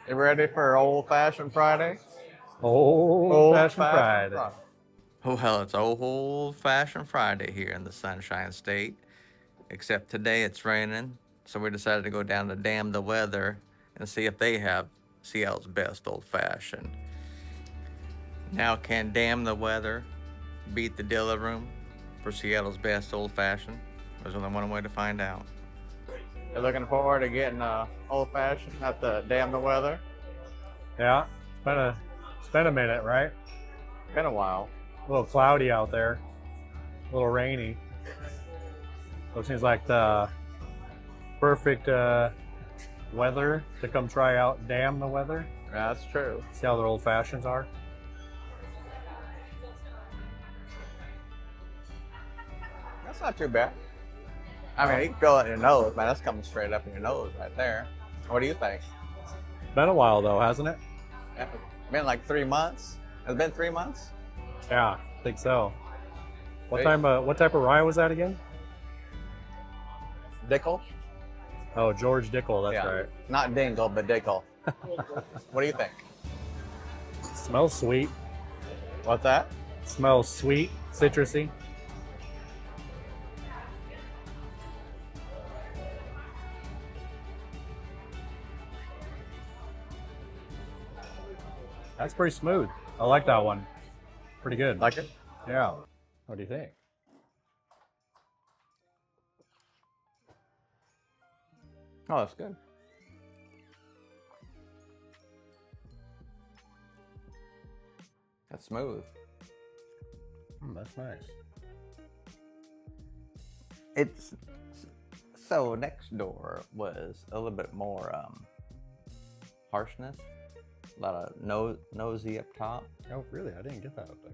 You ready for Old Fashioned Friday? Old-fashioned Friday. Well, it's old-fashioned Friday here in the Sunshine State. Except today it's raining, so we decided to go down to Damn the Weather and see if they have Seattle's best old-fashioned. Now, can Damn the Weather beat the Dilla Room for Seattle's best old-fashioned? There's only one way to find out. You're looking forward to getting Old Fashioned at the Damn the Weather? Yeah, it's been a minute, right? Been a while. A little cloudy out there, a little rainy. So it seems like the perfect weather to come try out Damn the Weather. Yeah, that's true. See how their old fashions are. That's not too bad. I mean, you can feel it in your nose, man. That's coming straight up in your nose right there. What do you think? Been a while though, hasn't it? Yeah, been like 3 months. Has it been 3 months? Yeah, I think so. What Hey. type of rye was that again? Dickel? Oh, George Dickel, that's Yeah. right. Not Dingle, but Dickel. What do you think? Smells sweet. What's that? Smells sweet, citrusy. That's pretty smooth. I like that one. Pretty good. Like it? Yeah. What do you think? Oh, that's good. That's smooth. That's nice. It's so next door was a little bit more harshness, a lot of nosy up top. Oh, really? I didn't get that up there.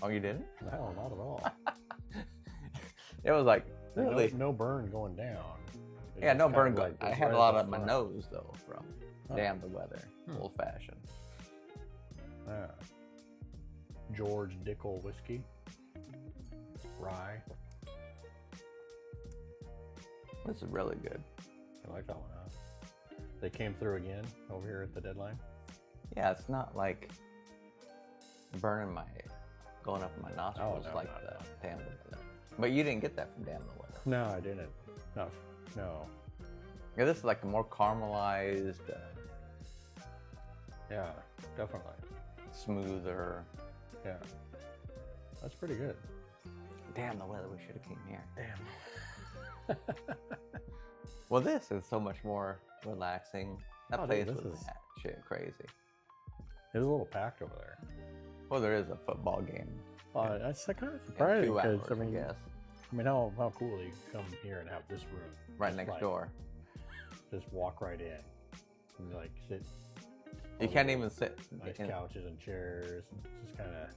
Oh, you didn't? No, not at all. It was like really, No burn going down. It yeah, just no kinda burn. like I goes had right a lot up on my front. nose though from Huh. Damn the Weather, Hmm. old fashioned. Yeah. George Dickel whiskey. Rye. This is really good. I like that one, huh? They came through again over here at the deadline. Yeah, it's not like burning going up in my nostrils no, like no, the no. Damn the Weather. But you didn't get that from Damn the Weather. No, I didn't. No. Yeah, this is like a more caramelized, Yeah, definitely. smoother. Yeah. That's pretty good. Damn the Weather, we should have came here. Damn. Well, this is so much more relaxing. That Oh, place dude, this was is- that shit crazy. It was a little packed over there. Well, there is a football game. That's kind of in surprising 2 hours, because I guess. mean, how cool do you come here and have this room Right just next like- door. Just walk right in and like sit. You on can't the even sit. nice in- couches and chairs. It's just kind of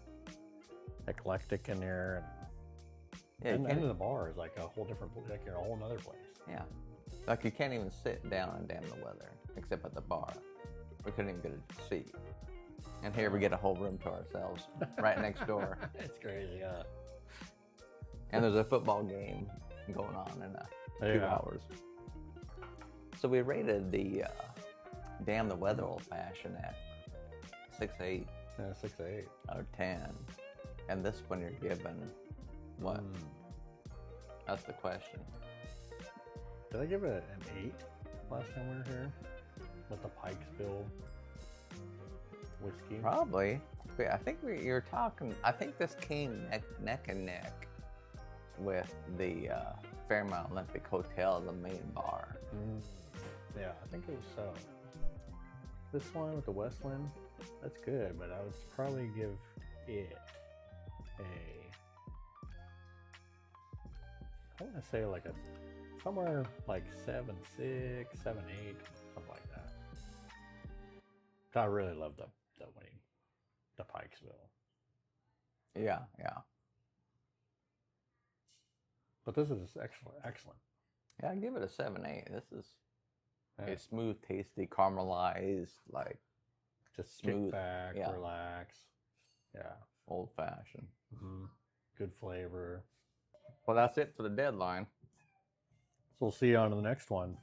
eclectic in there, Yeah, you and can't, then the bar is like a whole different, like a whole nother place. yeah. Like you can't even sit down and Damn the Weather, except at the bar. We couldn't even get a seat. And here we get a whole room to ourselves, right next door. It's crazy, huh? And there's a football game going on in 2 Yeah. hours. So we rated the Damn the Weather Old Fashioned at 6.8 Yeah, 6 to 8. out of 10. And this one you're given what? That's the question. Did I give it an 8 last time we were here with the Pikesville whiskey? Probably. I think you're talking. I think this came neck and neck with the Fairmount Olympic Hotel, the main bar. Yeah, I think it was so. This one with the Westland, that's good, but I would probably give it I want to say like somewhere like 7.6, 7.8, something like that. I really love the Pikesville. Yeah. But this is excellent. Yeah, I give it a 7.8. This is Yeah. a smooth, tasty, caramelized, like Just smooth, kick back, yeah. relax. Yeah. old fashioned. Good flavor. Well, that's it for the deadline. So we'll see you on to the next one.